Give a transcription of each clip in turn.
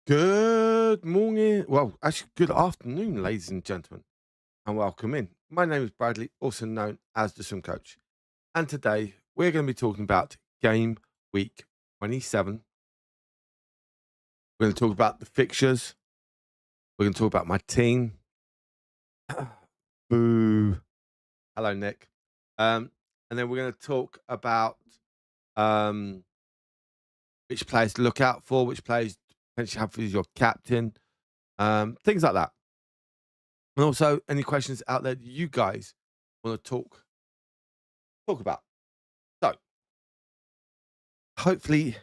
Good morning. Well, actually, good afternoon, ladies and gentlemen, and welcome in. My name is Bradley, also known as the Swim Coach. And today we're going to be talking about game week 27. We're going to talk about the fixtures. We're going to talk about my team. Boo. Hello, Nick. And then we're going to talk about um, which players to look out for, which players to potentially have as your captain, things like that. And also, any questions out there that you guys want to talk about. So, hopefully,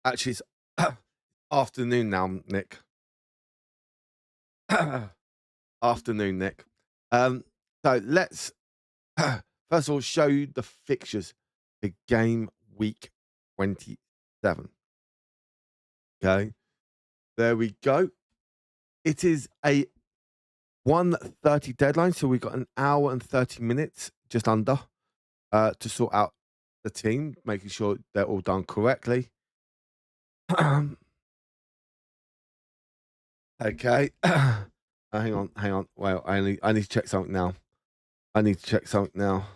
actually, it's afternoon now, Nick. Afternoon, Nick. Um, so let's first of all show you the fixtures for game week 27. Okay, there we go. It is a 1:30 deadline, so we've got an hour and 30 minutes, just under, to sort out the team, making sure they're all done correctly. Okay. Hang on. Well, I need to check something now. I need to check something now.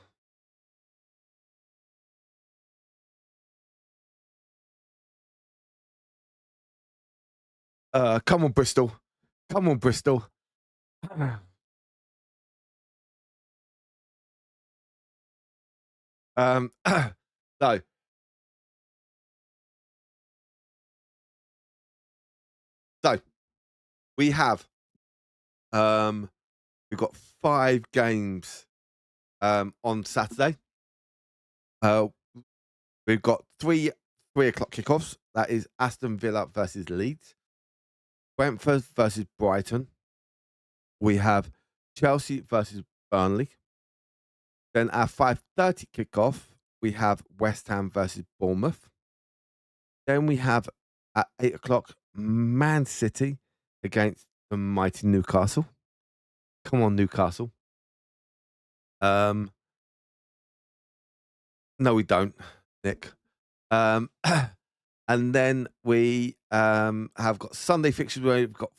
Come on, Bristol. Come on, Bristol. Um, so, so we have um we've got 5 games on Saturday. Uh, we've got 3 o'clock kickoffs. That is Aston Villa versus Leeds, Brentford versus Brighton. We have Chelsea versus Burnley. Then our 5:30 kickoff, we have West Ham versus Bournemouth. Then we have at 8 o'clock Man City against the mighty Newcastle. Come on, Newcastle. Um, no, we don't, Nick. Um, and then we have got Sunday fixtures where we've got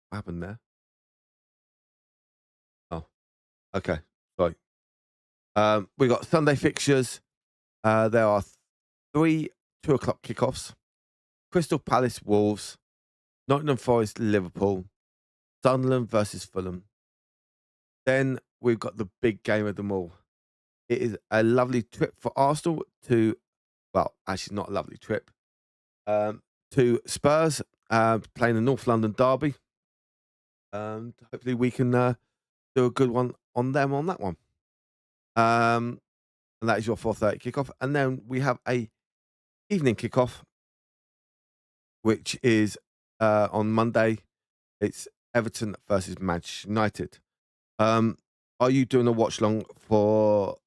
what happened there? Oh, okay. Sorry. We got Sunday fixtures. There are 3 2 o'clock kickoffs. Crystal Palace Wolves, Nottingham Forest Liverpool, Sunderland versus Fulham. Then we've got the big game of them all. It is a lovely trip for Arsenal to, well, actually not a lovely trip, to Spurs, playing the North London derby. Hopefully we can do a good one on them on that one. And that is your 4:30 kickoff. And then we have a evening kickoff, which is on Monday. It's Everton versus Manchester United. Are you doing a watch long for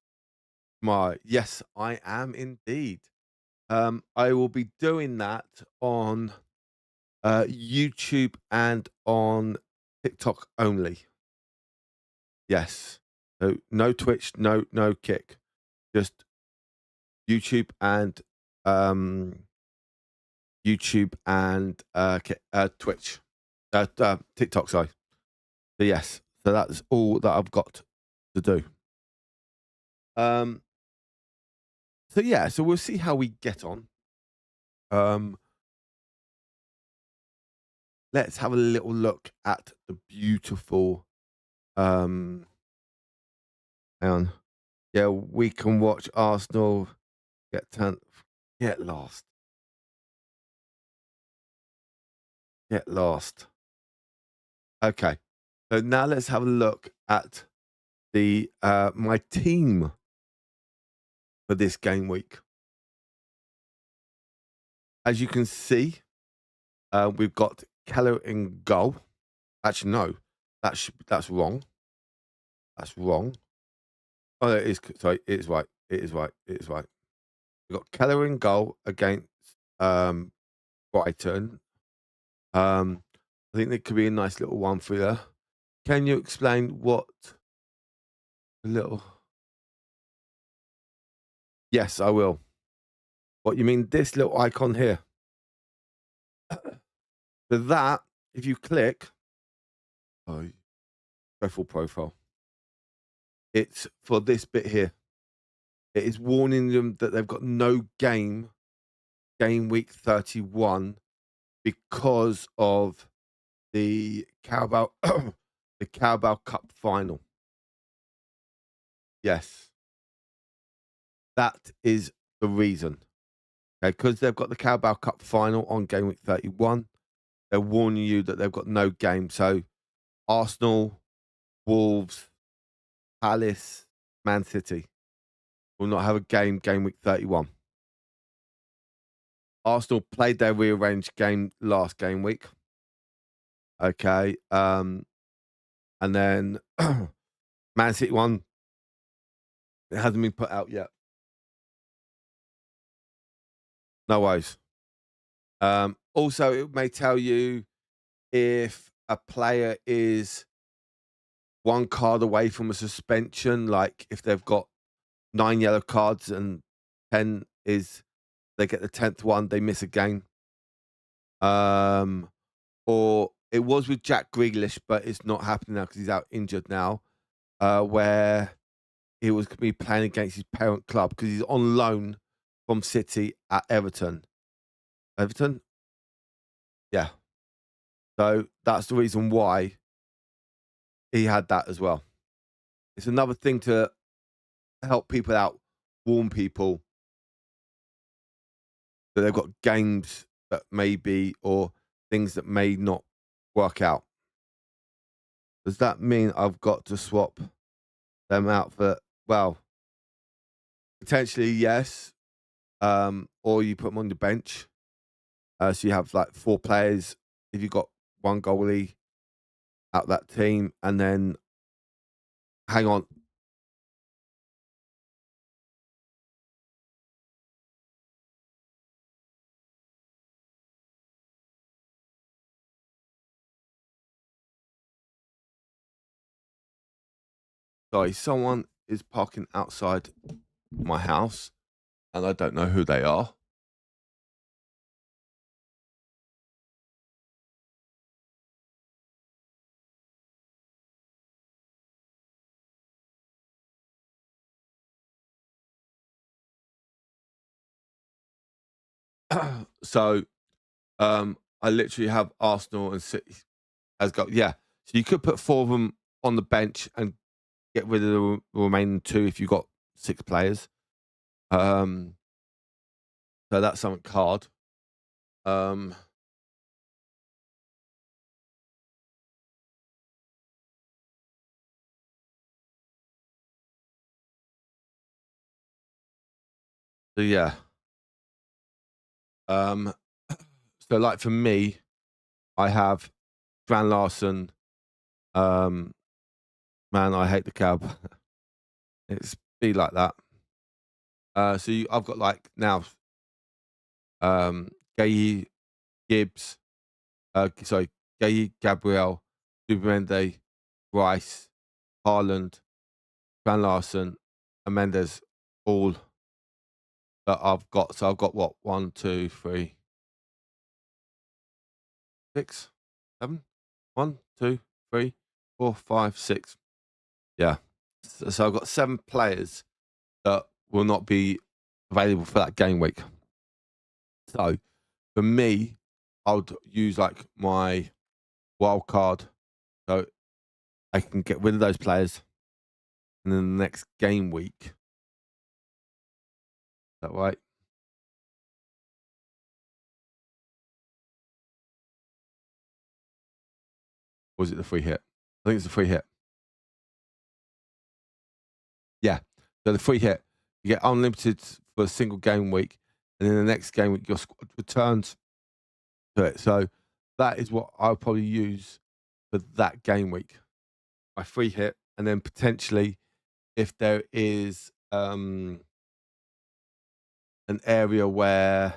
tomorrow? Yes, I am indeed. I will be doing that on YouTube and on TikTok only. Yes. So no Twitch, no Kick, just YouTube and um, Twitch, TikTok. Sorry. So yes, so that's all that I've got to do. Um, so yeah, so we'll see how we get on. Um, let's have a little look at the beautiful. Um, hang on, yeah, we can watch Arsenal get get lost, get lost. Okay, so now let's have a look at the my team for this game week. As you can see, we've got Keller in goal. Actually, no, that's wrong. That's wrong. Oh, it is. Sorry, it is right. It is right. It is right. We've got Keller in goal against um, Brighton. I think that could be a nice little one for you. Can you explain what a little? Yes, I will. What you mean? This little icon here. So that, if you click, oh, go full profile. It's for this bit here. It is warning them that they've got no game week 31 because of the Carabao the Carabao Cup final. Yes. That is the reason. Okay, because they've got the Carabao Cup final on game week 31. They're warning you that they've got no game. So Arsenal, Wolves, Palace, Man City will not have a game week 31. Arsenal played their rearranged game last game week. Okay. And then Man City won. It hasn't been put out yet. No worries. Also, it may tell you if a player is one card away from a suspension, like if they've got 9 yellow cards and 10 is they get the 10th one, they miss a game. Or it was with Jack Grealish, but it's not happening now because he's out injured now, where he was going to be playing against his parent club because he's on loan from City at Everton. Everton? Yeah. So that's the reason why he had that as well. It's another thing to help people out, warn people that they've got games that may be or things that may not work out. Does that mean I've got to swap them out for, well, potentially yes. Or you put them on the bench. So you have like 4 players if you've got one goalie out that team, and then hang on. Sorry, someone is parking outside my house, and I don't know who they are. So, I literally have Arsenal and City as got, yeah. So you could put 4 of them on the bench and get rid of the remaining 2 if you've got 6 players. So that's something hard. So yeah. So like for me, I have Van Larson. Man, I hate the cab. It's be like that. I've got like now, Gay, Gibbs, sorry, Gay, Gabriel, Zubimendi, Rice, Haaland, Van Larson, and Mendes, all that I've got. So I've got what? 1, 2, 3, 6, 7. 1, 2, 3, 4, 5, 6. Yeah. So I've got 7 players that will not be available for that game week. So for me, I would use like my wild card, so I can get rid of those players, and then the next game week. Is that right? Or is it the free hit? I think it's the free hit. Yeah. So the free hit, you get unlimited for a single game week, and then the next game week your squad returns to it. So that is what I'll probably use for that game week. My free hit, and then potentially if there is an area where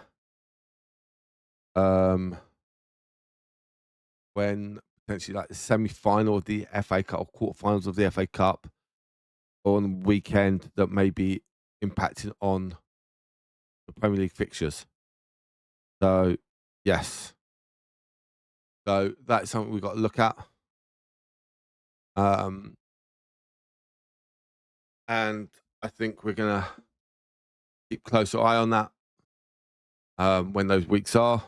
when potentially like the semi-final of the FA Cup or quarterfinals of the FA Cup, or on the weekend that may be impacting on the Premier League fixtures. So, yes. So that's something we've got to look at. And I think we're going to keep closer eye on that when those weeks are.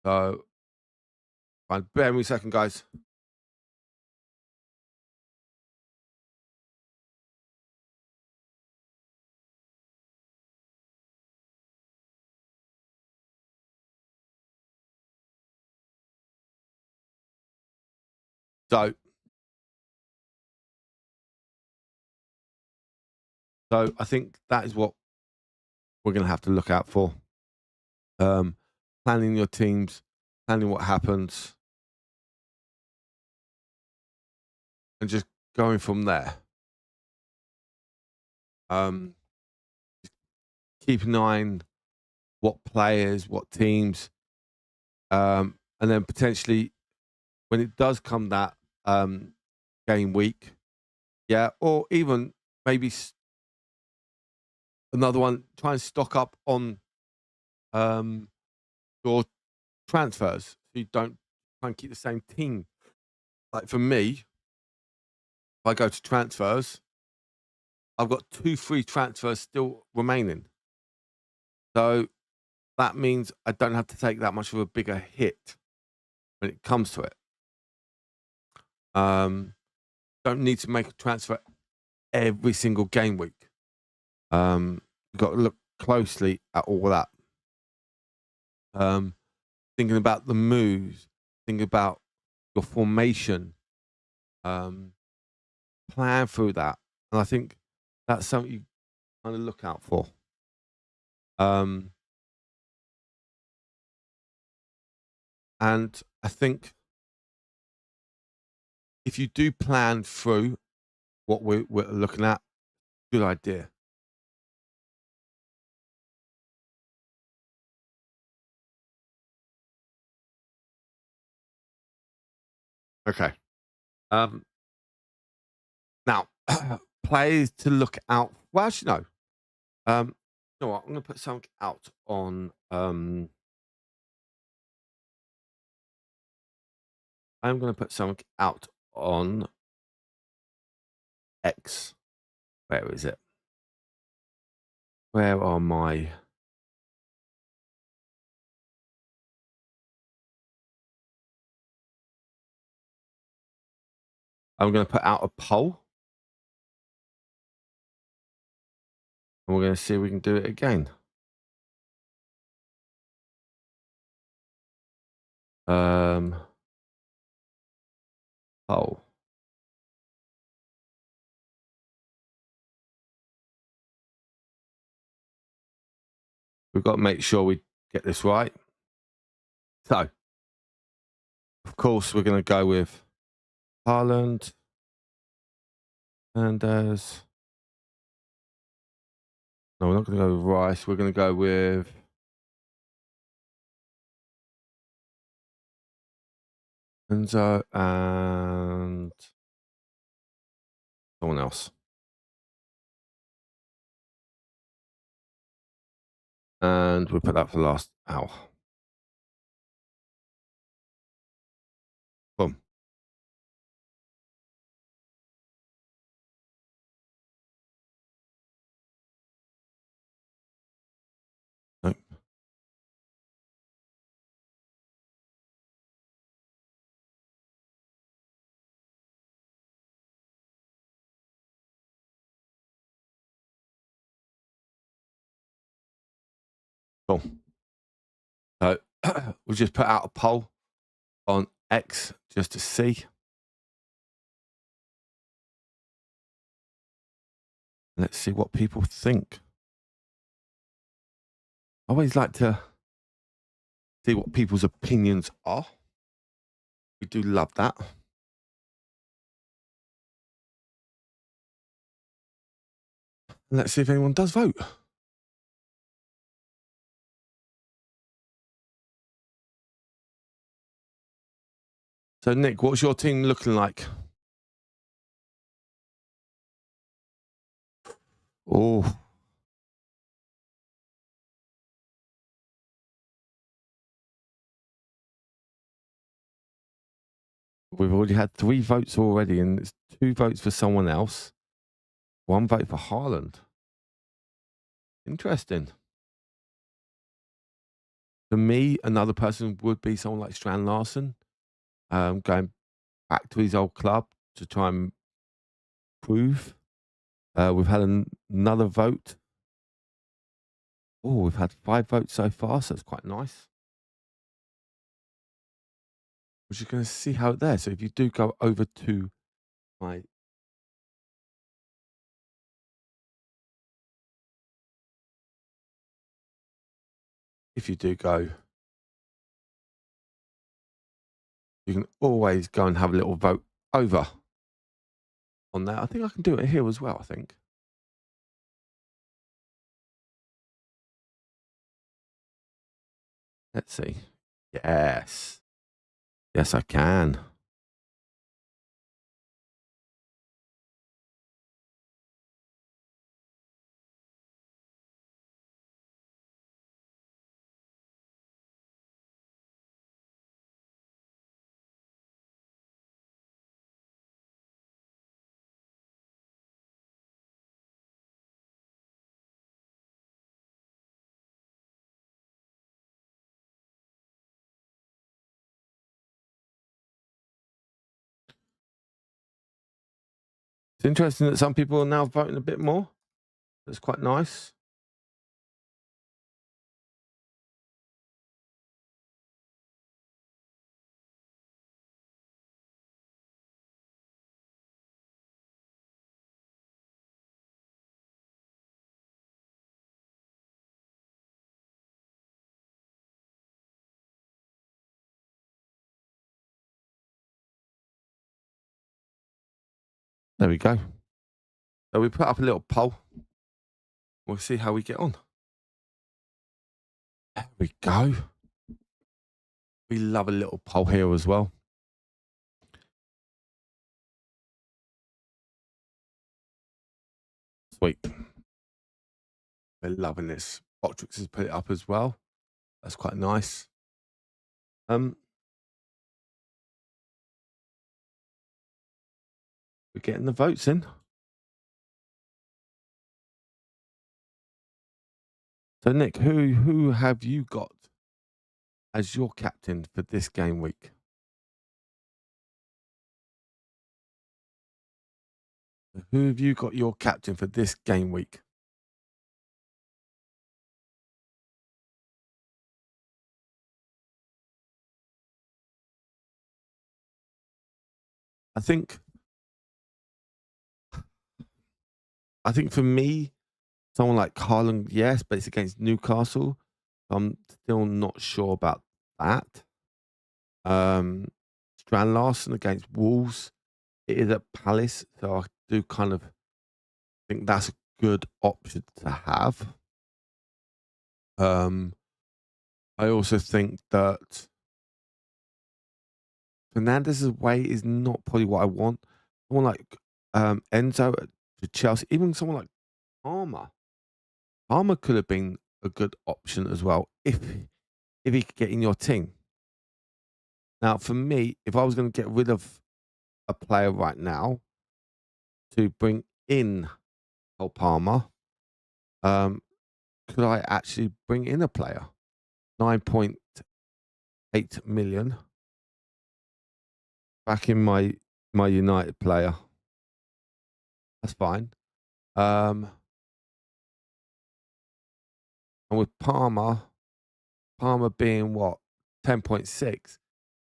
So, fine. Bear with me a second, guys. So I think that is what we're going to have to look out for. Planning your teams, planning what happens, and just going from there. Keep an eye on what players, what teams, and then potentially when it does come that game week, yeah, or even maybe another one, try and stock up on your transfers so you don't try and keep the same team. Like for me, if I go to transfers, I've got 2 free transfers still remaining. So that means I don't have to take that much of a bigger hit when it comes to it. Don't need to make a transfer every single game week. You've got to look closely at all that. Thinking about the moves, thinking about your formation, plan through that. And I think that's something you kind of look out for. And I think if you do plan through what we're looking at, good idea. Okay. Now, players to look out. Well, actually, no. You know what? I'm going to put something out on. I'm going to put something out on X. Where is it? Where are my? I'm going to put out a poll. And we're going to see if we can do it again. Poll. We've got to make sure we get this right. So, of course, we're going to go with Haaland, Fernandes. No, we're not going to go with Rice. We're going to go with Enzo and someone else. And we'll put that for the last hour. Boom. Nope. Cool. So we'll just put out a poll on X just to see. Let's see what people think. I always like to see what people's opinions are. We do love that. Let's see if anyone does vote. So, Nick, what's your team looking like? Oh, We've already had 3 votes already, and it's 2 votes for someone else, 1 vote for Haaland. Interesting. For me, another person would be someone like Strand Larsen, going back to his old club to try and prove. We've had another vote. Oh, we've had 5 votes so far, so it's quite nice. We're just gonna see how there. So if you do go over to my if you do go, you can always go and have a little vote over on that. I think I can do it here as well, I think. Let's see. Yes. Yes, I can. It's interesting that some people are now voting a bit more. That's quite nice. There we go. So we put up a little poll. We'll see how we get on. There we go. We love a little poll here as well. Sweet. We're loving this. Botrix has put it up as well. That's quite nice. We're getting the votes in. So Nick, who have you got as your captain for this game week? Who have you got your captain for this game week? I think for me, someone like Haaland, yes, but it's against Newcastle. I'm still not sure about that. Strand Larsen against Wolves. It is at Palace, so I do kind of think that's a good option to have. I also think that Fernandez's away is not probably what I want. Someone like Enzo to Chelsea, even someone like Palmer. Palmer could have been a good option as well if he could get in your team. Now, for me, if I was going to get rid of a player right now to bring in Cole Palmer, could I actually bring in a player? 9.8 million back in my United player. That's fine. And with Palmer being what 10.6,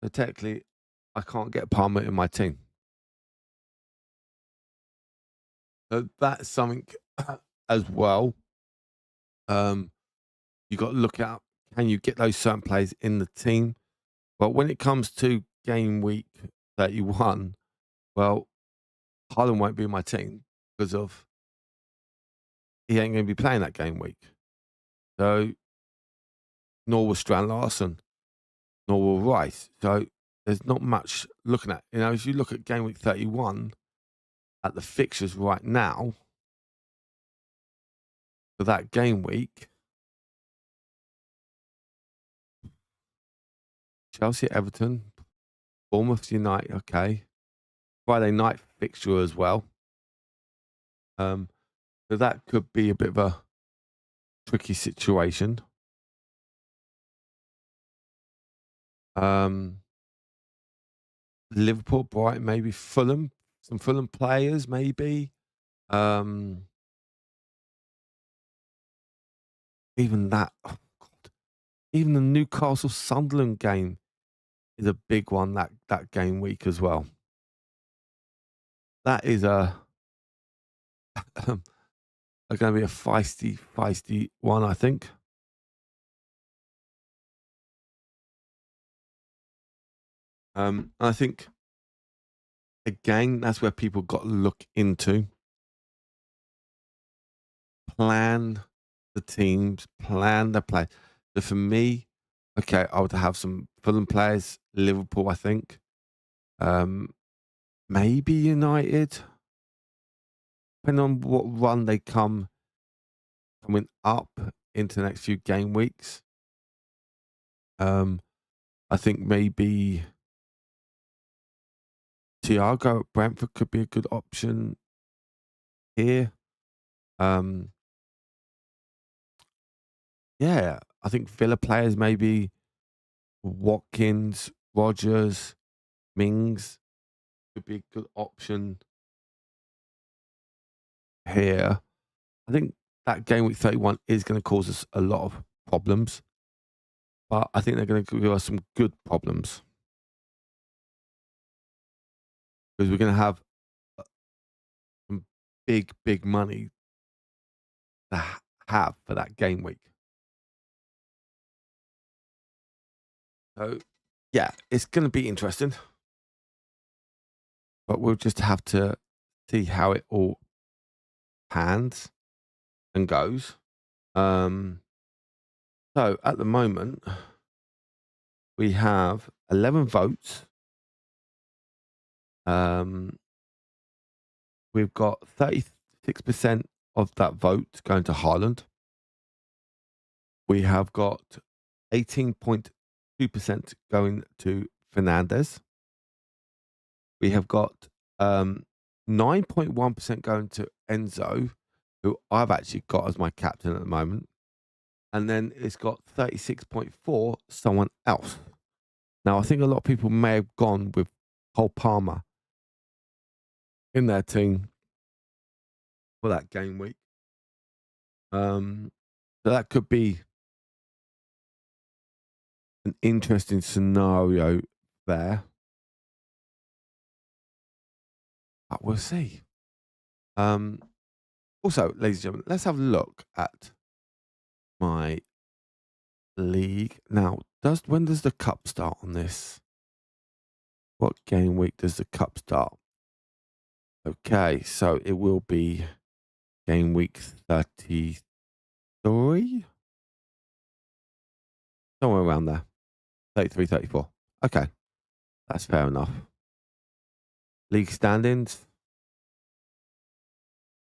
so technically I can't get Palmer in my team. So that's something as well. You got to look at, can you get those certain players in the team? But when it comes to game week 31, well, Haaland won't be in my team because of he ain't going to be playing that game week. So nor will Strand Larsen, nor will Rice. So there's not much looking at. You know, if you look at game week 31 at the fixtures right now for that game week, Chelsea, Everton, Bournemouth United, okay. Friday night fixture as well. Um, so that could be a bit of a tricky situation. Um, Liverpool, Brighton, maybe Fulham, some Fulham players, maybe. Um, even that, oh God, even the Newcastle Sunderland game is a big one that game week as well. That is going to be a feisty one, I think. I think again that's where people got to look into, plan the teams, plan the play. So for me, okay, I would have some Fulham players, Liverpool, I think, um, maybe United, depending on what run they coming up into the next few game weeks. I think maybe Thiago at Brentford could be a good option here. Um, yeah, I think Villa players maybe Watkins, Rogers, Mings could be a good option here. I think that game week 31 is going to cause us a lot of problems, but I think they're going to give us some good problems because we're going to have some big money to have for that game week. So, yeah, it's going to be interesting, but we'll just have to see how it all pans and goes. Um, so at the moment, we have 11 votes. Um, we've got 36% of that vote going to Haaland. We have got 18.2% going to Fernandez. We have got 9.1% going to Enzo, who I've actually got as my captain at the moment. And then it's got 36.4 someone else. Now I think a lot of people may have gone with Cole Palmer in their team for that game week. So that could be an interesting scenario there. But we'll see. Also, ladies and gentlemen, let's have a look at my league. Now, when does the cup start on this? What game week does the cup start? Okay, so it will be game week 33? Somewhere around there. 33, 34. Okay, that's fair enough. League standings.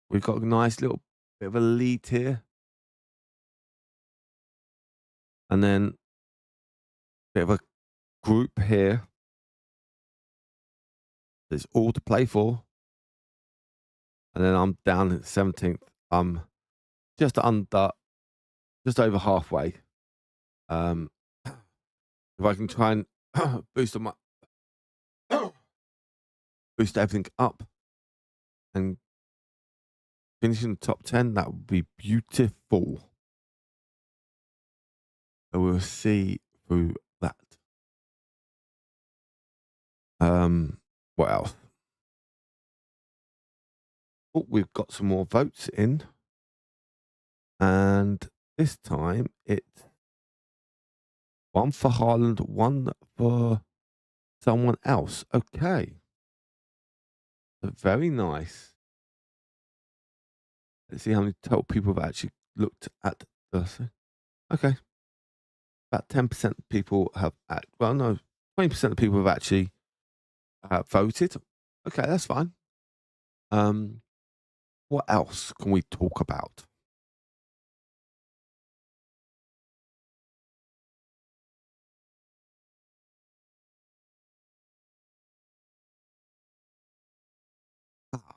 We've got a nice little bit of a lead here. And then a bit of a group here. There's all to play for. And then I'm down at 17th. I'm just over halfway. If I can try and boost on my boost everything up and finish in the top 10, that would be beautiful. So we'll see through that. What else? Oh, we've got some more votes in. And this time it's one for Haaland, one for someone else. Okay. Very nice. Let's see how many total people have actually looked at this. Okay. About 10% of people have, 20% of people have actually voted. Okay, that's fine. What else can we talk about?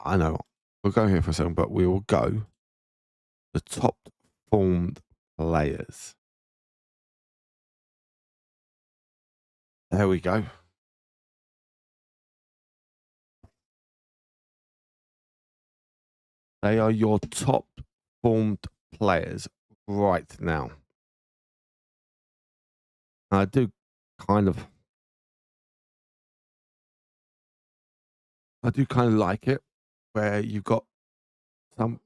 I know. We'll go here for a second, but we will go the top formed players. There we go. They are your top formed players right now. I do kind of like it where you've got some.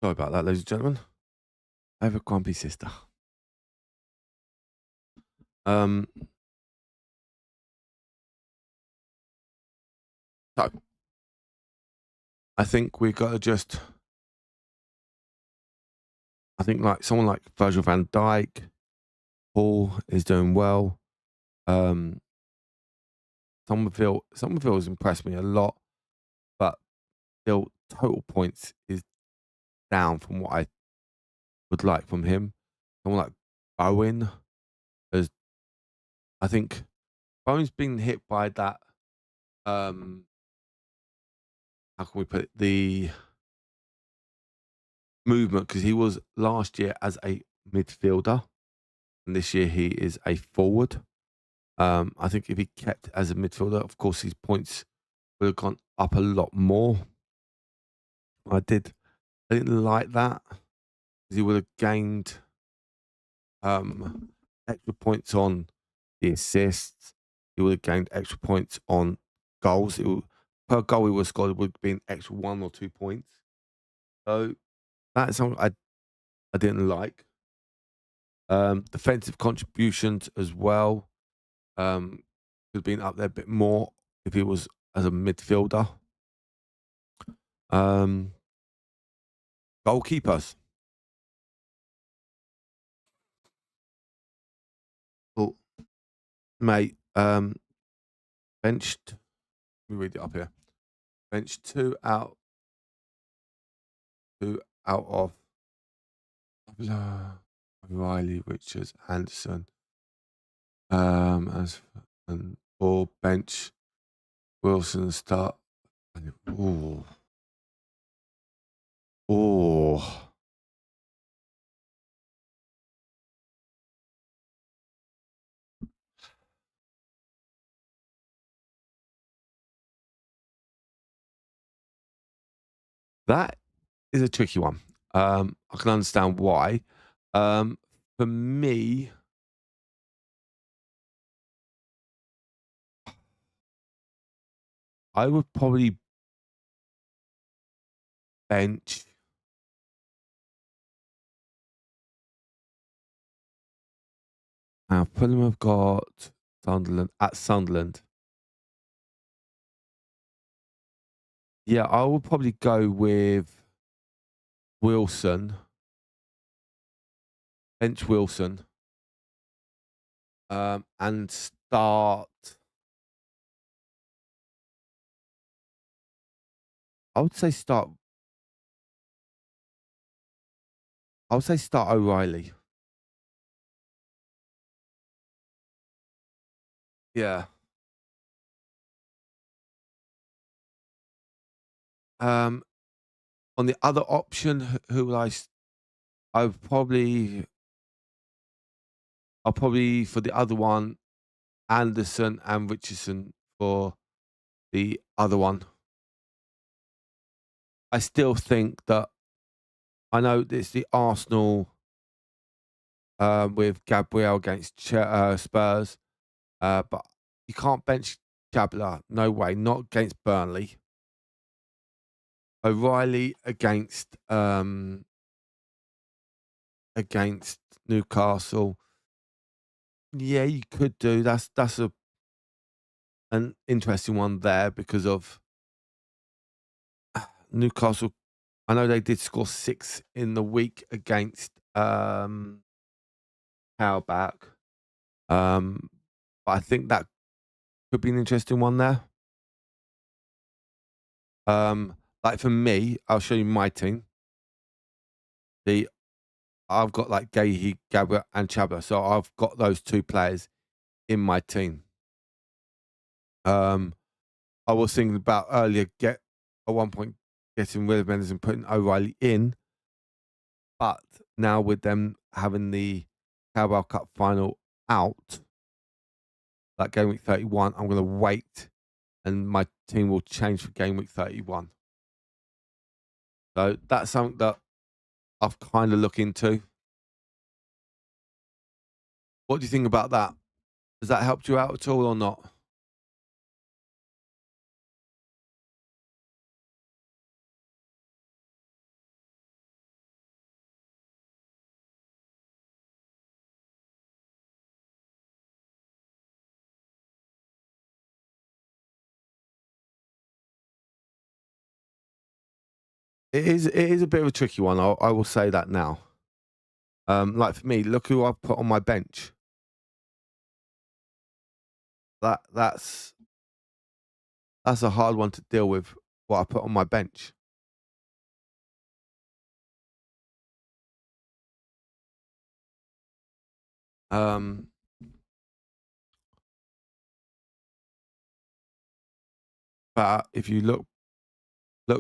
Sorry about that, ladies and gentlemen. I have a grumpy sister. Um, so I think we've got to just. I think like someone like Virgil van Dijk, Paul is doing well. Somerville has impressed me a lot, but still total points is down from what I would like from him. Someone like Bowen has, I think Bowen's been hit by that. How can we put it? The movement, because he was last year as a midfielder, and this year he is a forward. I think if he kept as a midfielder, of course his points would have gone up a lot more. I didn't like that because he would have gained extra points on the assists. He would have gained extra points on goals. Per goal he would have scored, it would have been extra 1 or 2 points. So that's something I didn't like. Defensive contributions as well. Could have been up there a bit more if he was as a midfielder. Goalkeepers. Oh, mate. Benched. Let me read it up here. Benched two out of Riley, Richards, Anderson. Or bench Wilson start. Oh. That is a tricky one. I can understand why. For me, I would probably bench. Fulham have got Sunderland at Sunderland. Yeah, I would probably go with Wilson. Bench Wilson. And start. I would say start. I would say start O'Reilly. Yeah. On the other option, who will I'll probably for the other one, Anderson and Richardson for the other one. I still think that I know it's the Arsenal with Gabriel against Spurs, but you can't bench Gabler. No way, not against Burnley. O'Reilly against Newcastle. Yeah, you could do. That's an interesting one there because of Newcastle. I know they did score 6 in the week against Carback. But I think that could be an interesting one there. Like for me, I'll show you my team. The I've got like Gahey, Gabba, and Chabba, so I've got those 2 players in my team. I was thinking about earlier at one point getting rid of Mendes and putting O'Reilly in, but now with them having the Carabao Cup final out, like game week 31, I'm going to wait, and my team will change for game week 31. So that's something that I've kind of looked into. What do you think about that? Has that helped you out at all or not? It is a bit of a tricky one. I will say that now. Like for me, look who I've put on my bench. That's a hard one to deal with. What I put on my bench. Um, but if you look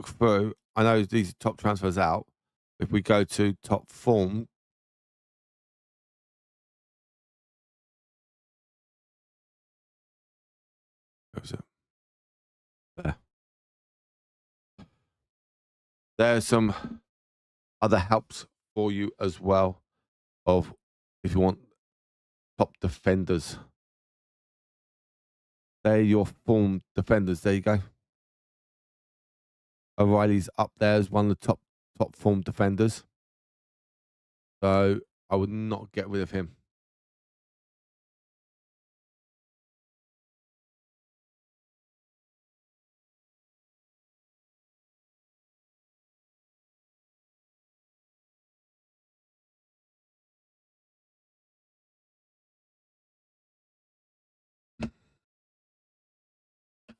through, I know these are top transfers out. If we go to top form, where was it? There. There are some other helps for you as well. Of if you want top defenders, they're your form defenders. There you go. O'Reilly's up there as one of the top form defenders. So I would not get rid of him.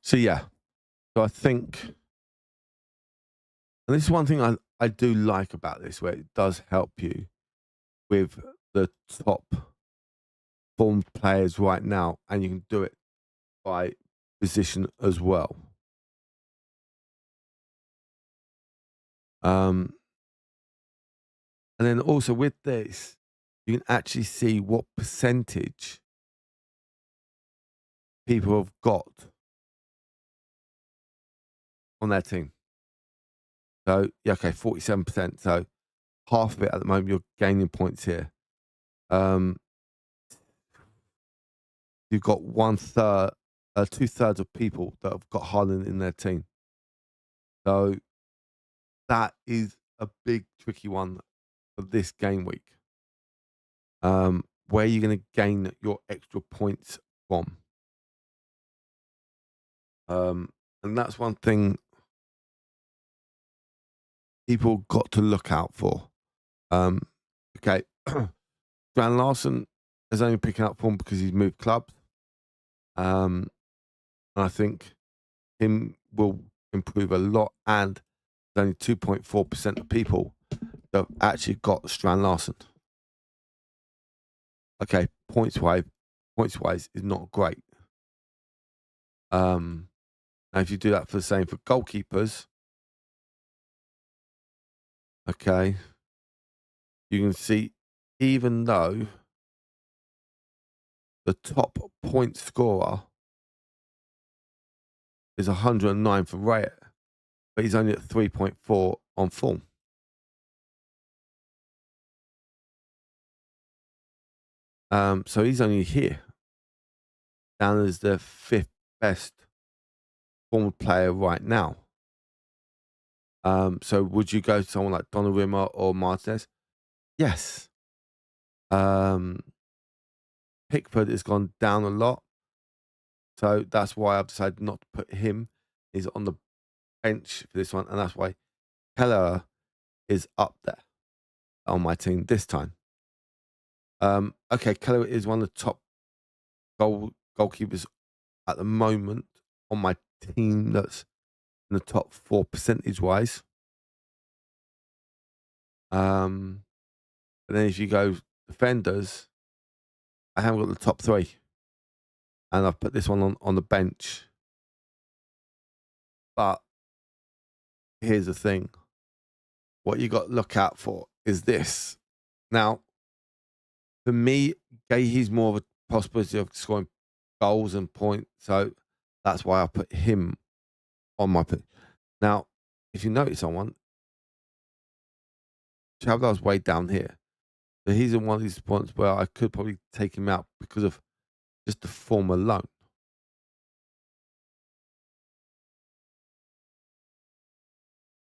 So yeah. So I think, and this is one thing I do like about this, where it does help you with the top formed players right now, and you can do it by position as well. And then also with this, you can actually see what percentage people have got on their team. So yeah, okay, 47%. So half of it at the moment, you're gaining points here. You've got 1/3, 2/3 of people that have got Haaland in their team. So that is a big tricky one for this game week. Where are you going to gain your extra points from? And that's one thing people got to look out for. Okay, Strand Larson is only picking up form because he's moved clubs. And I think him will improve a lot, and there's only 2.4% of people that have actually got Strand Larson. Okay, points wise is not great. Now if you do that for the same for goalkeepers, okay, you can see even though the top point scorer is 109 for Raya, but he's only at 3.4 on form. So he's only here, down as the 5th best formed player right now. So would you go to someone like Donnarumma or Martinez? Yes. Pickford has gone down a lot, so that's why I've decided not to put him. He's on the bench for this one, and that's why Keller is up there on my team this time. Okay, Keller is one of the top goalkeepers at the moment on my team that's in the top 4 percentage-wise. But then if you go defenders, I haven't got the top 3, and I've put this one on the bench. But here's the thing. What you got to look out for is this. Now, for me, Gahey's more of a possibility of scoring goals and points, so that's why I put him on my pick. Now, if you notice someone, Chavdal's way down here. So he's in one of these points where I could probably take him out because of just the form alone.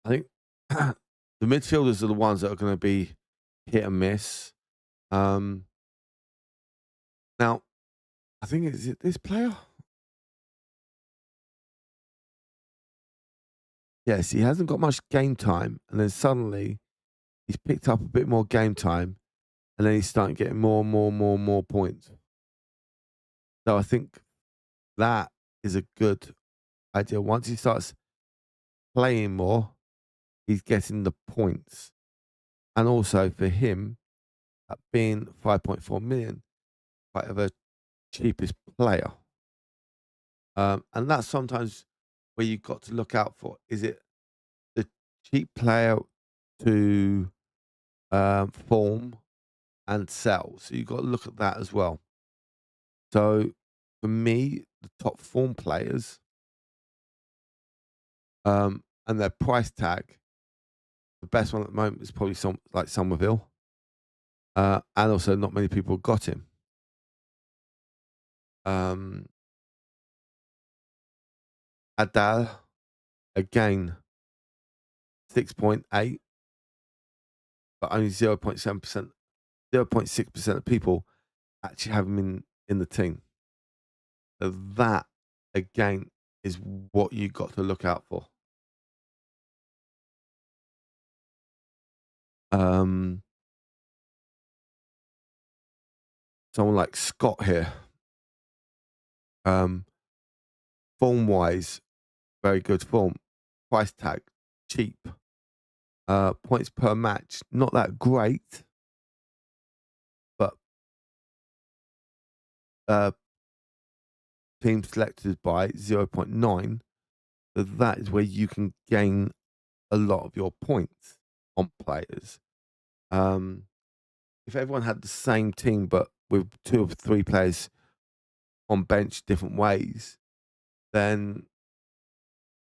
I think the midfielders are the ones that are going to be hit and miss. Now, I think is it this player? Yes, he hasn't got much game time, and then suddenly he's picked up a bit more game time, and then he's starting getting more points. So I think that is a good idea. Once he starts playing more, he's getting the points, and also for him, at being 5.4 million, quite of a cheapest player. And that's sometimes where you've got to look out for. Is it the cheap player to form and sell? So you've got to look at that as well. So for me, the top form players and their price tag, the best one at the moment is probably like Somerville. And also not many people got him. Adal, again, 6.8, but only 0.7%, 0.6% of people actually have him in the team. So that, again, is what you got to look out for. Someone like Scott here, form-wise, very good form. Price tag, cheap. Points per match, not that great, but team selected by 0.9. So that is where you can gain a lot of your points on players. If everyone had the same team but with 2 or 3 players on bench different ways, then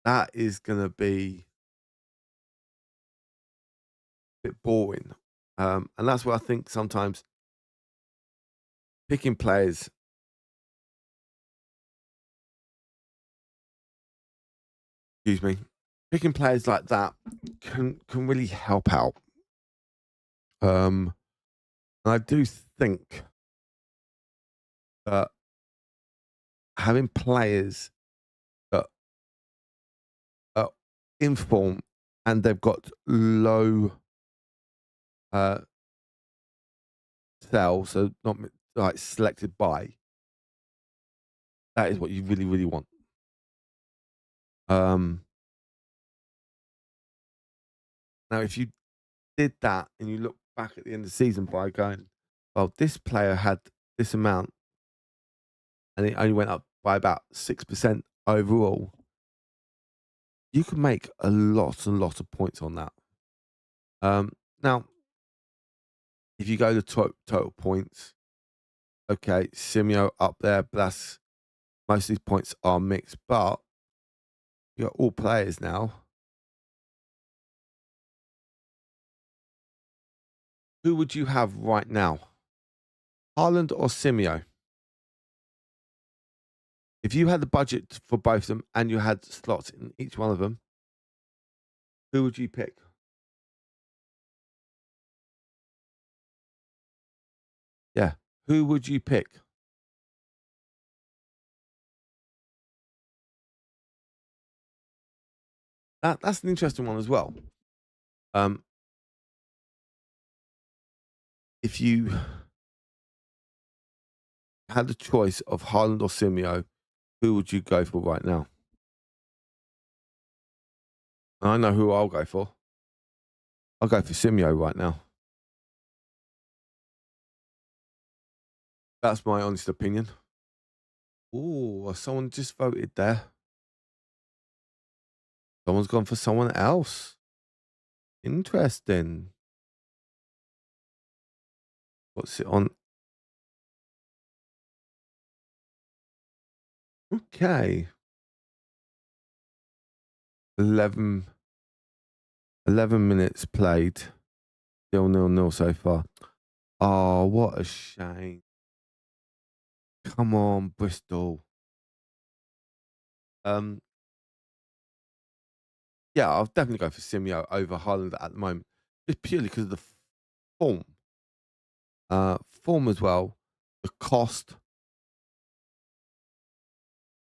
that is going to be a bit boring. And that's where I think sometimes picking players, picking players like that can really help out. And I do think that having players that are in form and they've got low sell, so not like selected by, that is what you really, really want. Now, if you did that and you look back at the end of the season by going, well, this player had this amount and it only went up by about 6% overall, you can make a lot and lot of points on that. Now, if you go to total points, okay, Simeo up there, but that's most of these points are mixed, but you got all players now. Who would you have right now? Haaland or Simeo? If you had the budget for both of them and you had slots in each one of them, who would you pick? Yeah. Who would you pick? That's an interesting one as well. If you had the choice of Haaland or Simeo, who would you go for right now? I know who I'll go for. I'll go for Simeo right now. That's my honest opinion. Oh, someone just voted there. Someone's gone for someone else. Interesting. What's it on? Okay. 11 minutes played. Still 0-0 so far. Oh, what a shame. Come on, Bristol. Yeah, I'll definitely go for Simeo over Haaland at the moment, just purely because of the form. Form as well. The cost.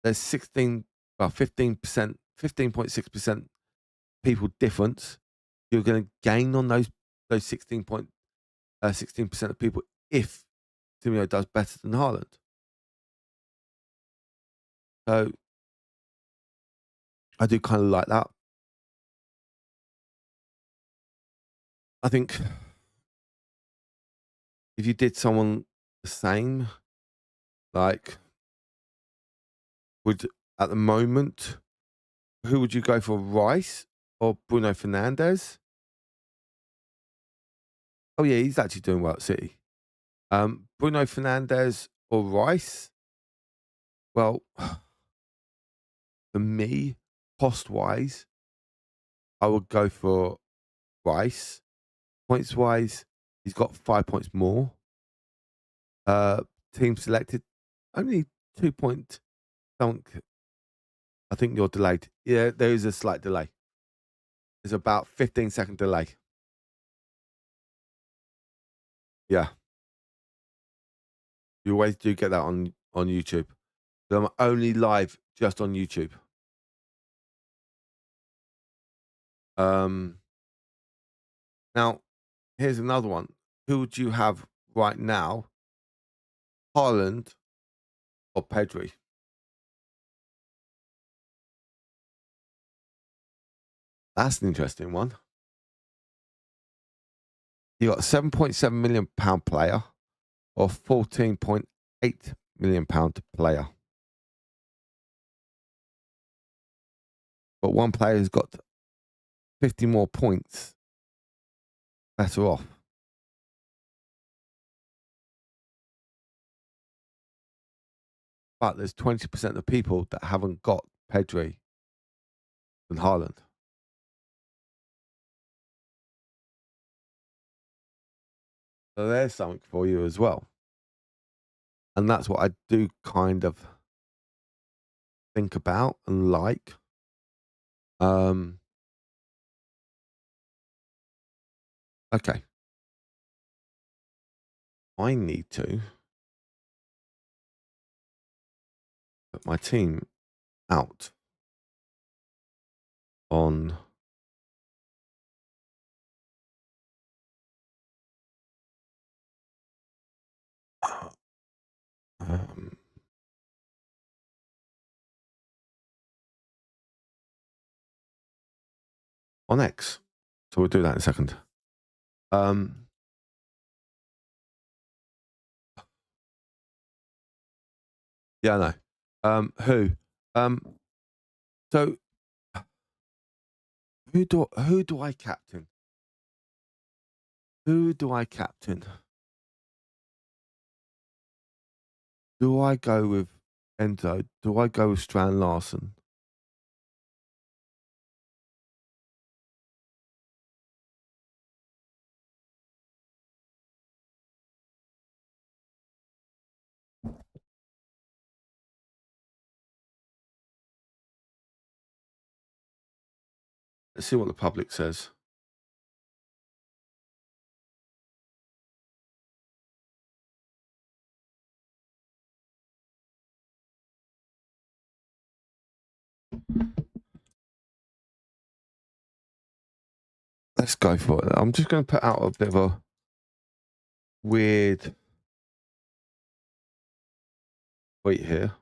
There's 15%, 15.6% people difference. You're going to gain on those 16% of people if Simeo does better than Haaland. So I do kind of like that. I think if you did someone the same, like at the moment, who would you go for, Rice or Bruno Fernandes? Oh yeah, he's actually doing well at City. Bruno Fernandes or Rice? Well, for me, cost-wise, I would go for Rice. Points-wise, he's got 5 points more. Team selected, only 2 points. I think you're delayed. Yeah, there is a slight delay. There's about 15-second delay. Yeah. You always do get that on YouTube. So I'm only live just on YouTube. Now, here's another one. Who would you have right now? Haaland or Pedri? That's an interesting one. You got a £7.7 million player or £14.8 million player. But one player has got 50 more points better off. But there's 20% of people that haven't got Pedri and Haaland. So there's something for you as well. And that's what I do kind of think about and like. Okay. I need to put my team out on um, on X. So we'll do that in a second. Yeah, I know. Who? So who do I captain? Who do I captain? Do I go with Enzo? Do I go with Strand Larson? Let's see what the public says. Let's go for it. I'm just going to put out a bit of a weird tweet here.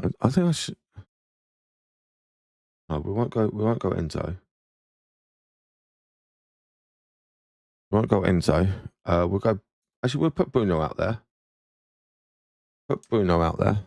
I think I should. No, we won't go. We won't go Enzo. We won't go Enzo. We'll go. Actually, we'll put Bruno out there. Put Bruno out there.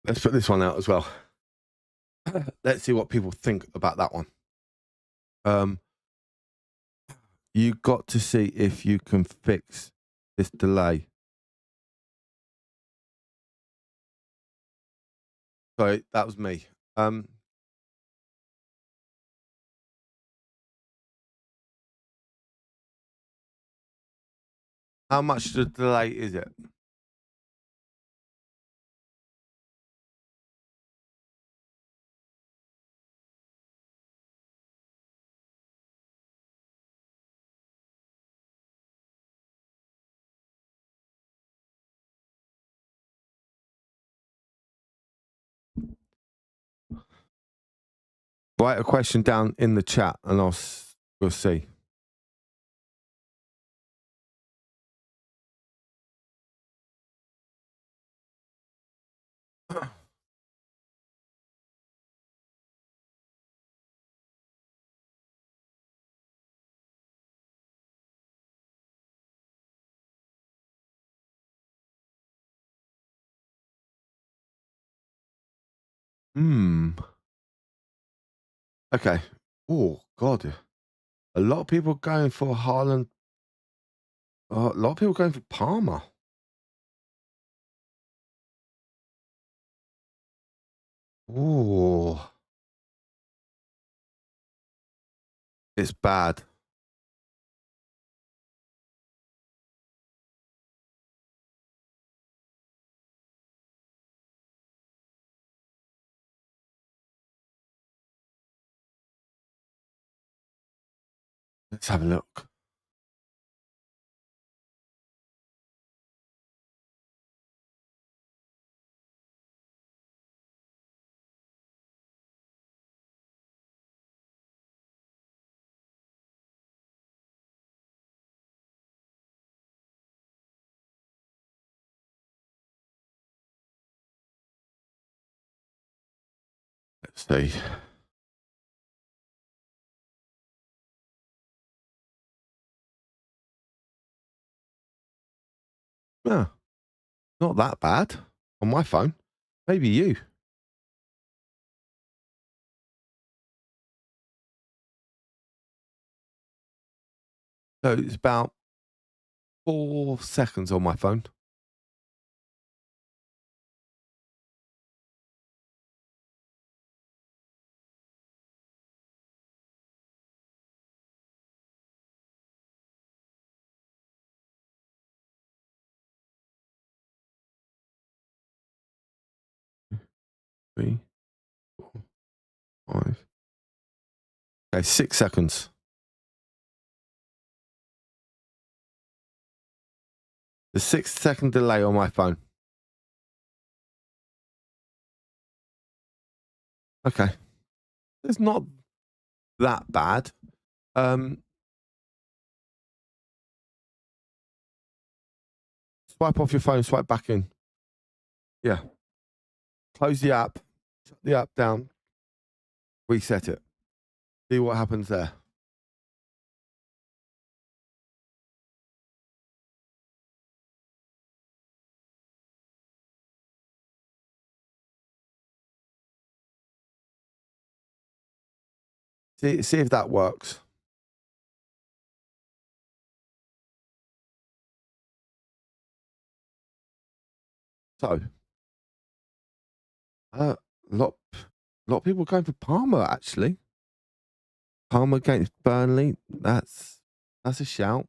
Let's put this one out as well. Let's see what people think about that one. You got to see if you can fix this delay. Sorry, that was me. How much the delay is it? Write a question down in the chat, and we'll see. Okay. Oh God, a lot of people going for Haaland. A lot of people going for Palmer. Oh, it's bad. Let's have a look. Let's see. Yeah, not that bad on my phone. Maybe you. So it's about 4 seconds on my phone. Three, 4, 5. Okay, 6 seconds. The 6-second delay on my phone. Okay. It's not that bad. Um, Swipe off your phone, swipe back in. Yeah. Close the app, shut the app down, reset it. See what happens there. See if that works. So, a lot of people going for Palmer actually. Palmer against Burnley. That's a shout.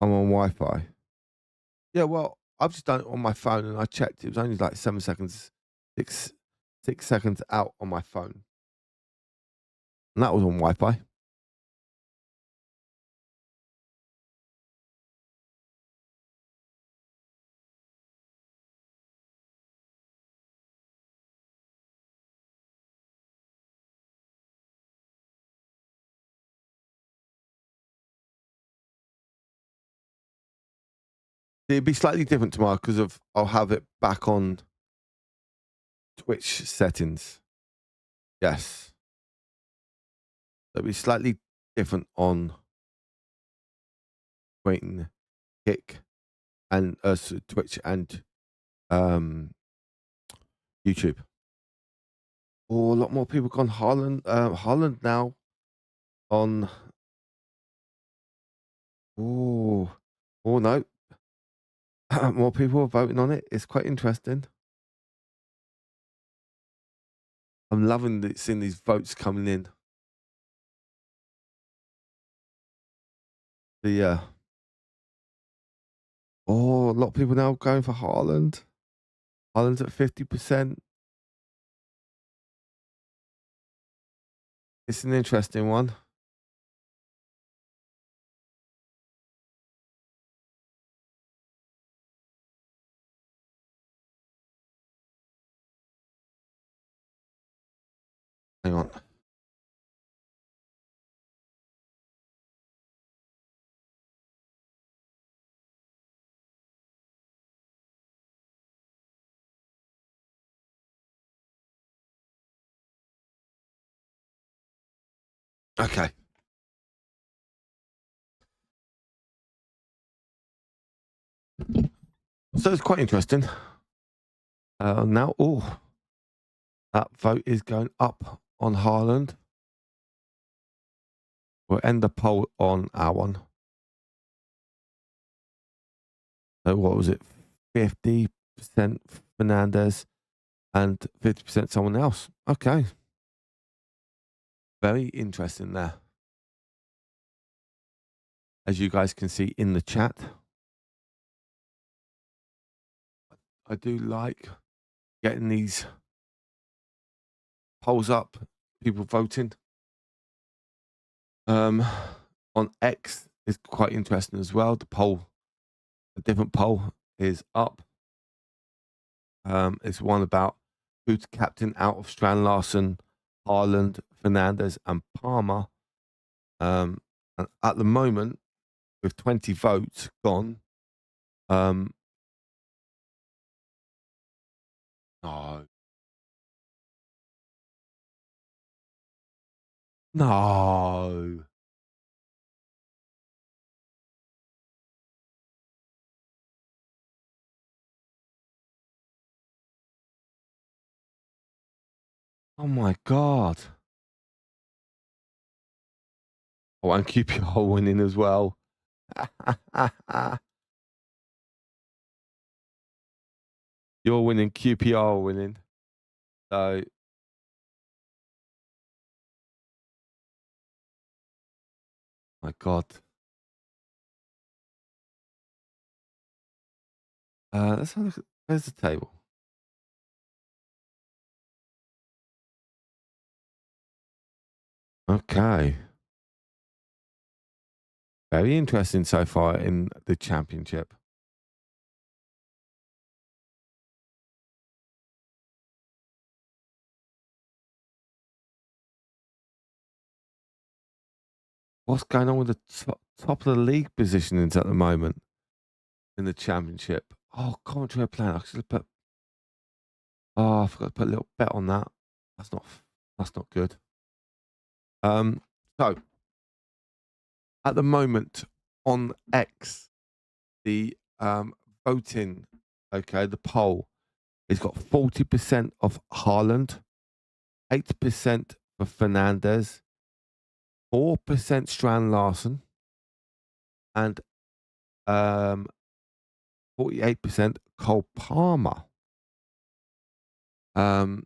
I'm on Wi-Fi. Yeah, well, I've just done it on my phone and I checked. It was only like 7 seconds, six 6 seconds out on my phone, and that was on Wi-Fi. It'd be slightly different tomorrow because of I'll have it back on Twitch settings. Yes, it'll be slightly different on Waiting Kick and Twitch and um, YouTube. Oh, a lot more people gone Haaland. Haaland now on. Oh, oh no, more people are voting on it. It's quite interesting. I'm loving seeing these votes coming in. The oh, a lot of people now going for Haaland. Haaland's at 50%. It's an interesting one. Hang on. Okay. So it's quite interesting. Now, oh, that vote is going up on Haaland. We'll end the poll on our one. So what was it? 50% Fernandez and 50% someone else. Okay. Very interesting there. As you guys can see in the chat. I do like getting these polls up, people voting. On X is quite interesting as well. A different poll is up. It's one about who's captain out of Strand Larson, Haaland, Fernandez, and Palmer. And at the moment, with 20 votes gone, no, no. Oh my God. Oh, and QPR winning as well. You're winning, QPR winning. So, my God. Let's have a look. Where's the table? Okay. Very interesting so far in the championship. what's going on with the top of the league positionings at the moment in the championship? Oh, Coventry are playing. I should have put. Oh, I forgot to put a little bet on that. That's not. That's not good. Um. So at the moment on X, the voting, okay, the poll, it's got 40% of Haaland, 8% for Fernandez, 4% Strand Larson, and 48% Cole Palmer. Um,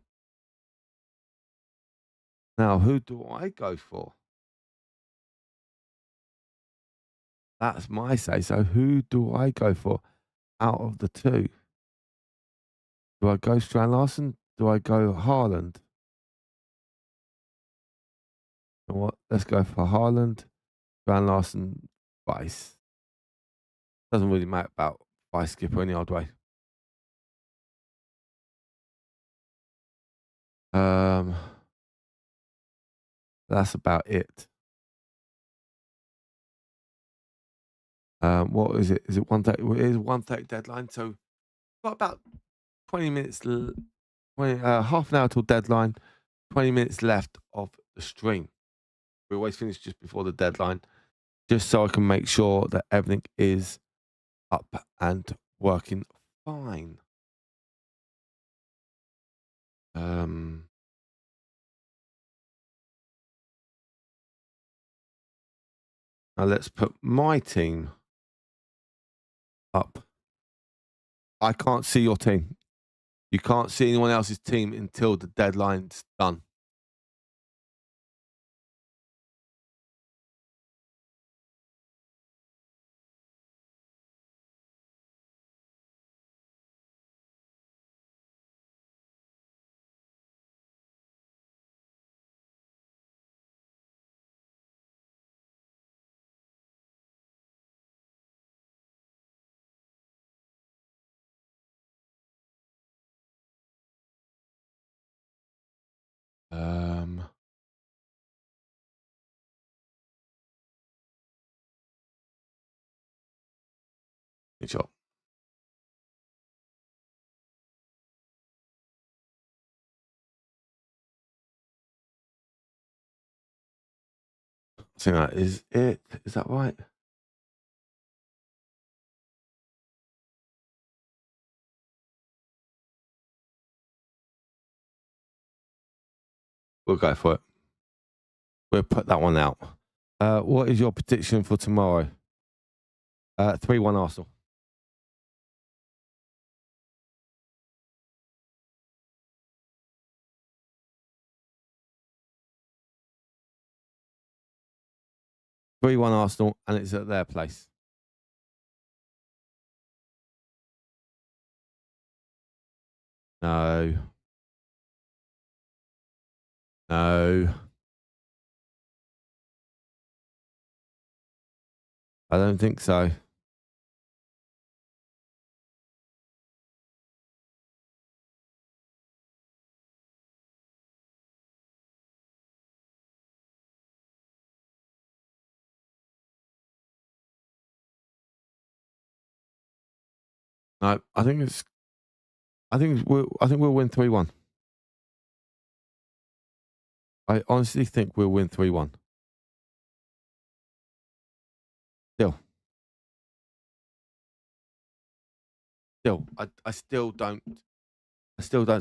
Now, who do I go for? That's my say. So, who do I go for out of the two? Do I go Strand Larson? Do I go Haaland? You know what? Let's go for Haaland, Strand Larson, Vice. Doesn't really matter about Vice skipper any odd way. Um, that's about it. What is it? Is it 1:30? Well, it is 1:30 deadline. So got about 20 minutes, 20, half an hour till deadline. 20 minutes left of the stream. We always finish just before the deadline, just so I can make sure that everything is up and working fine. Now let's put my team up. I can't see your team. You can't see anyone else's team until the deadline's done. Good job. I think that is it. Is that right? We'll go for it. We'll put that one out. What is your prediction for tomorrow? 3-1 Arsenal. Arsenal, and it's at their place. No. No. I don't think so. No, I think we'll win 3-1. I honestly think we'll win 3-1. Still, I still don't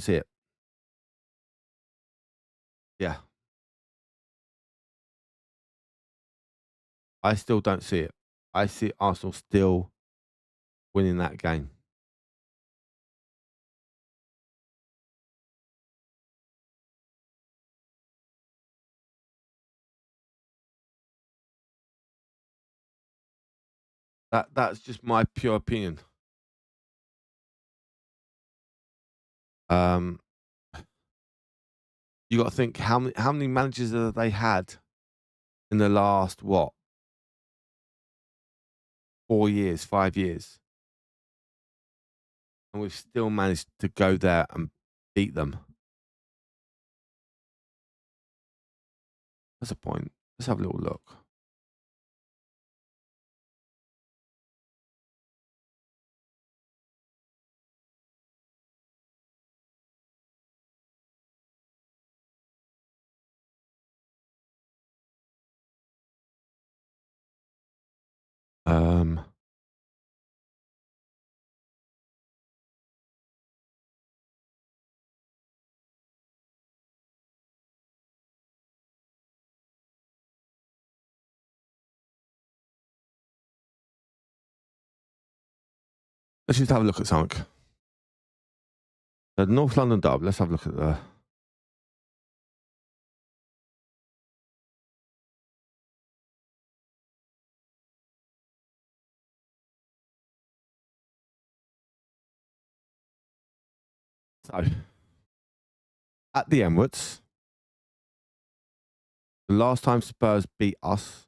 see it. Yeah. I still don't see it. I see Arsenal still winning that game. That's just my pure opinion. You got to think how many managers have they had in the last 4 years, 5 years, and we've still managed to go there and beat them. That's a point. Let's have a little look. Um, let's just have a look at something. The North London Derby. Let's have a look at the. So, at the Emirates, the last time Spurs beat us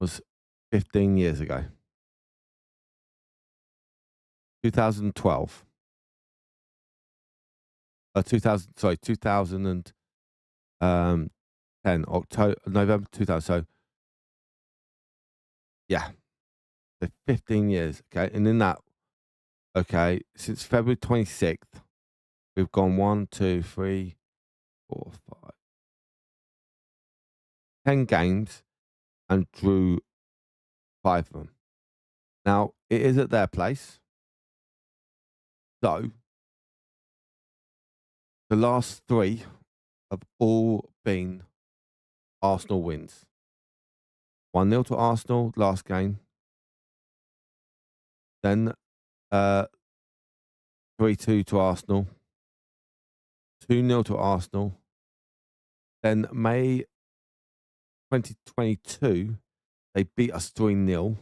was 15 years ago, 2012. 2010, October, November 2000. So, yeah, so 15 years. Okay. And in that, okay, since February 26th, we've gone 1, 2, 3, 4, 5, 10 games and drew 5 of them. Now, it is at their place. So, the last 3 have all been Arsenal wins. 1-0 to Arsenal last game. Then 3-2 to Arsenal. 2-0 to Arsenal. Then May 2022, they beat us 3-0.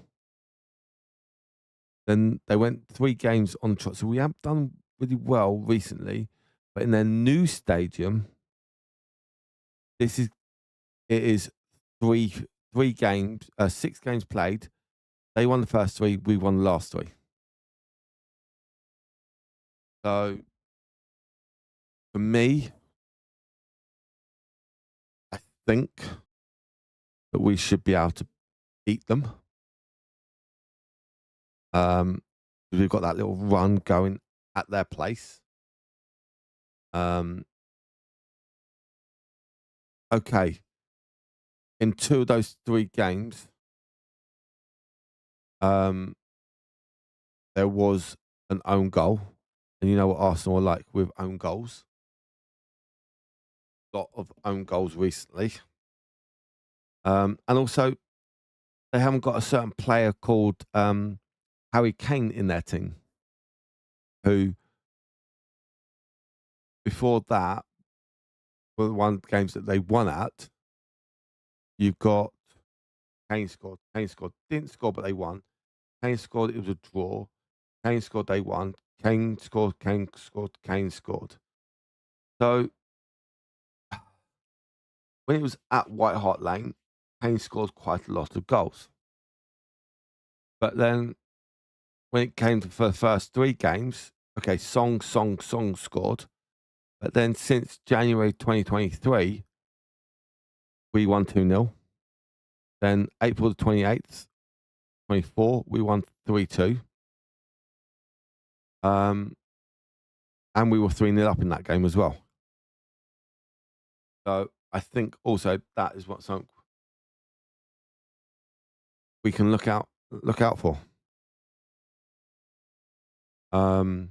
Then they went 3 games on trot. So we haven't done really well recently. But in their new stadium, it is 3 games, 6 games played. They won the first 3, we won the last 3. So for me, I think that we should be able to beat them. We've got that little run going at their place. Okay. In 2 of those 3 games, there was an own goal. And you know what Arsenal are like with own goals. A lot of own goals recently. And also, they haven't got a certain player called Harry Kane in their team, who before that were the one games that they won at. You've got Kane scored, didn't score, but they won. Kane scored, it was a draw. Kane scored, they won. Kane scored, Kane scored, Kane scored. So when it was at White Hart Lane, Kane scored quite a lot of goals. But then when it came to the first 3 games, okay, Song scored. But then since January 2023, we won 2-0. Then April the 28th, 24, we won 3-2. And we were 3-0 up in that game as well. So I think also that is what something we can look out for. And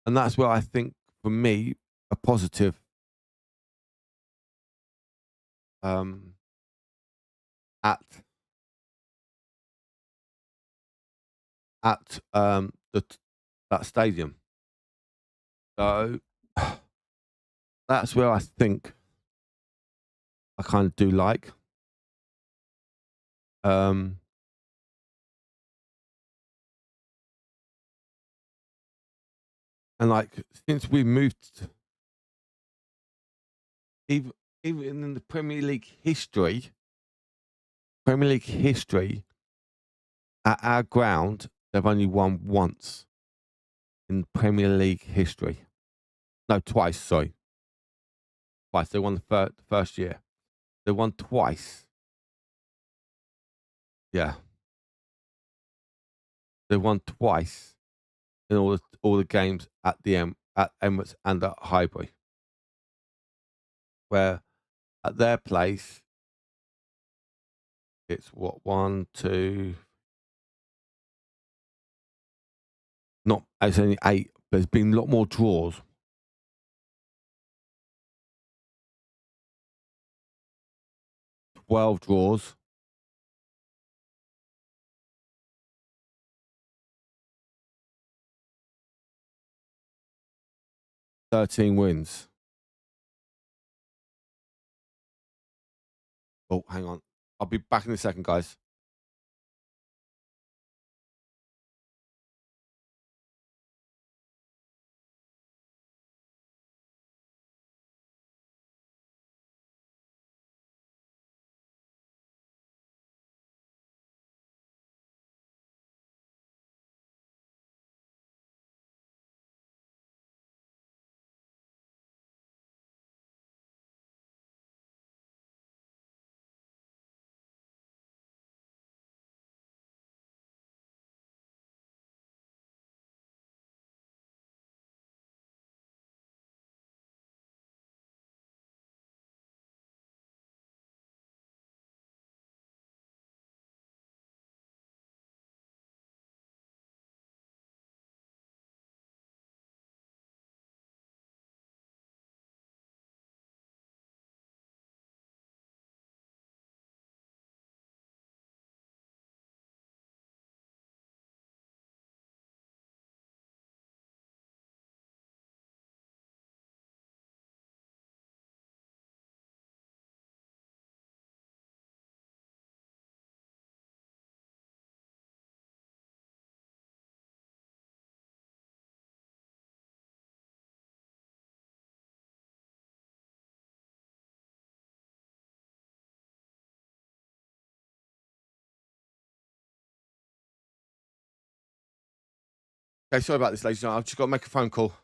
that's where I think, for me, a positive at that stadium. So that's where I think I kind of do like. And like, since we moved, even in the Premier League history, at our ground, they've only won once in Premier League history. No, twice. Sorry, twice. They won the first year. They won twice. Yeah, they won twice in all the games at Emirates and at Highbury, where at their place It's what, one, two, not, it's only 8, but there's been a lot more draws. 12 draws. 13 wins. Oh, hang on. I'll be back in a second, guys. Okay, sorry about this, ladies and gentlemen. I've just got to make a phone call.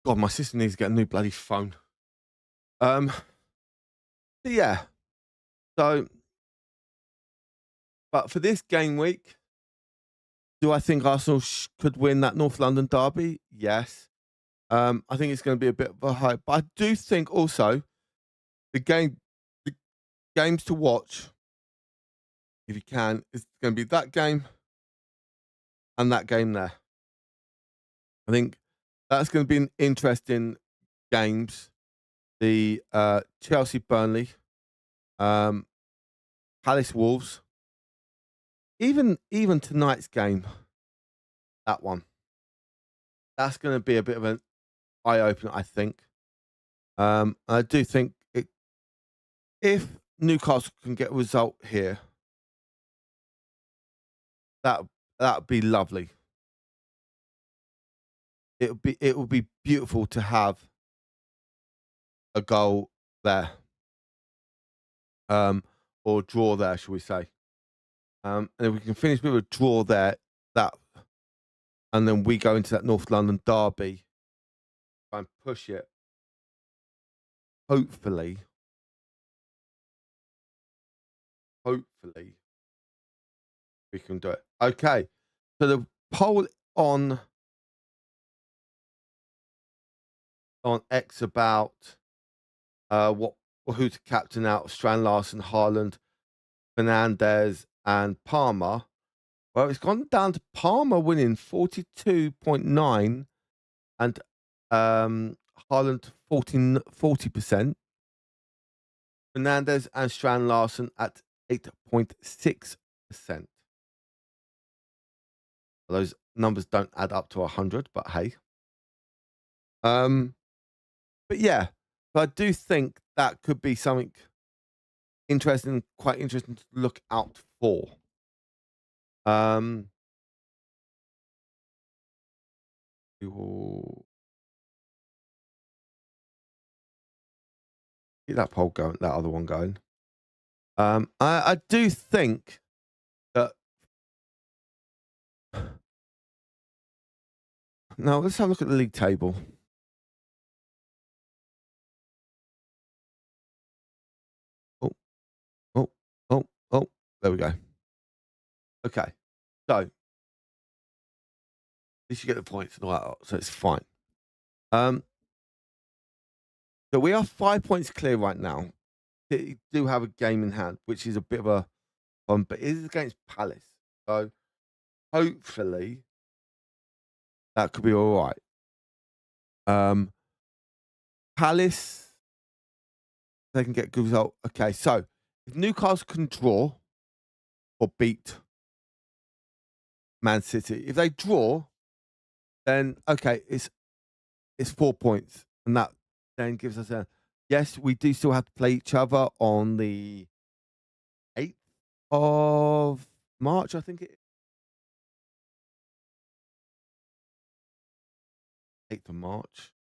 God, my sister needs to get a new bloody phone. Um, yeah. So, but for this game week, do I think Arsenal could win that North London derby? Yes. I think it's going to be a bit of a hype, but I do think also the the games to watch, if you can, is going to be that game and that game there. I think that's going to be an interesting games. The Chelsea Burnley, Palace Wolves, even tonight's game, that one, that's going to be a bit of an eye opener, I think. I do think if Newcastle can get a result here, that that'd be lovely. It would be beautiful to have a goal there, or draw there, shall we say? And if we can finish with a draw there, that, and then we go into that North London derby, try and push it. Hopefully, we can do it. Okay, so the poll on X about what who to captain out of Strand Larson, Haaland, Fernandez, and Palmer. Well, it's gone down to Palmer winning 42.9 and Haaland 40%. Fernandez and Strand Larsen at 8.6%. Those numbers don't add up to 100, but hey. But yeah, so I do think that could be something interesting, quite interesting to look out for. Ooh. Get that poll going, that other one going. I do think that. Now let's have a look at the league table. Oh, there we go. Okay, so at least you get the points and all that, so it's fine. So we are 5 points clear right now. They do have a game in hand, which is a bit of a fun, but it is against Palace. So hopefully that could be all right. Palace, they can get good result. Okay, so if Newcastle can draw or beat Man City, if they draw, then okay, it's 4 points, and that then gives us a yes. We do still have to play each other on the 8th of March, I think it is. 8th of March.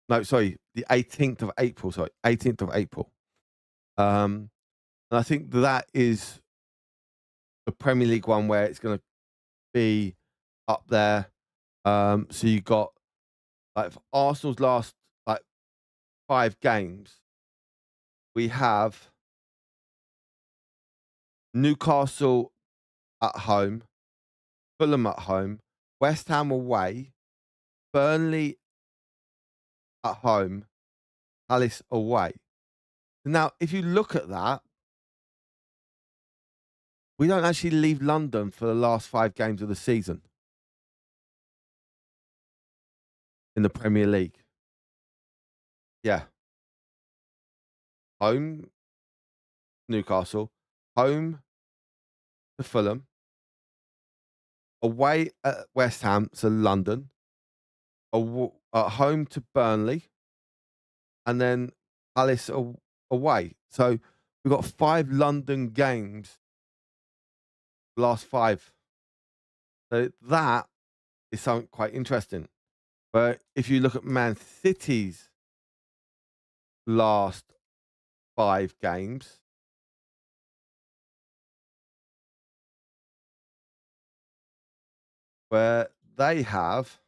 No, sorry, the 18th of April. Sorry, 18th of April. And I think that is the Premier League one where it's going to be up there. So you got like for Arsenal's last like 5 games, we have Newcastle at home, Fulham at home, West Ham away, Burnley at home, Palace away. Now, if you look at that, we don't actually leave London for the last 5 games of the season in the Premier League. Yeah. Home, Newcastle, home to Fulham, away at West Ham, so London, at home to Burnley, and then Palace away. So we've got 5 London games, last 5. So that is something quite interesting. But if you look at Man City's last 5 games, where they have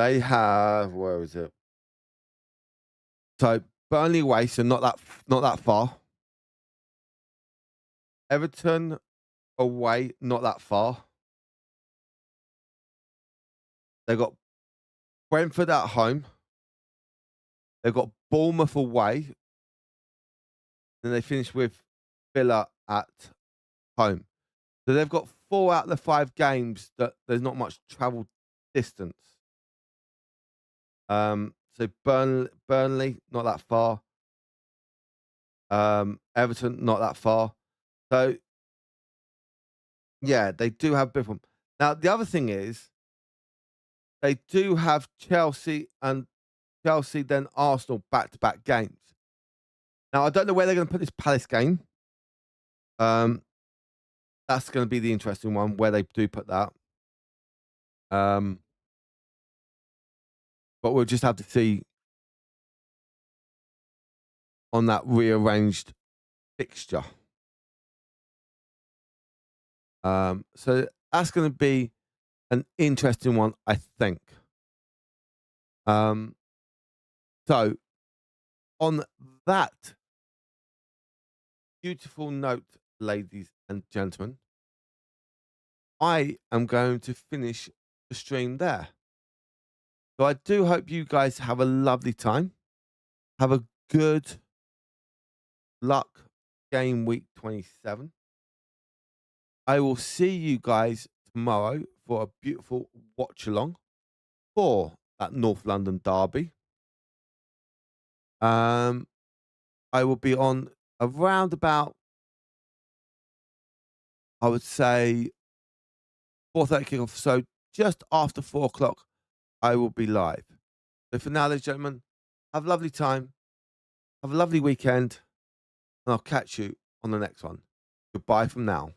where is it? So Burnley away, so not that far. Everton away, not that far. They've got Brentford at home. They've got Bournemouth away. Then they finish with Villa at home. So they've got 4 out of the 5 games that there's not much travel distance. So Burnley, not that far. Everton, not that far. So yeah, they do have big one. Now the other thing is they do have Chelsea then Arsenal back-to-back games. Now I don't know where they're going to put this Palace game. That's going to be the interesting one where they do put that. But we'll just have to see on that rearranged fixture. So that's going to be an interesting one, I think. So on that beautiful note, ladies and gentlemen, I am going to finish the stream there. So I do hope you guys have a lovely time. Have a good luck game week 27. I will see you guys tomorrow for a beautiful watch along for that North London derby. I will be on around about, I would say, 4:30 kickoff. So just after 4 o'clock, I will be live. So for now, ladies and gentlemen, have a lovely time. Have a lovely weekend. And I'll catch you on the next one. Goodbye from now.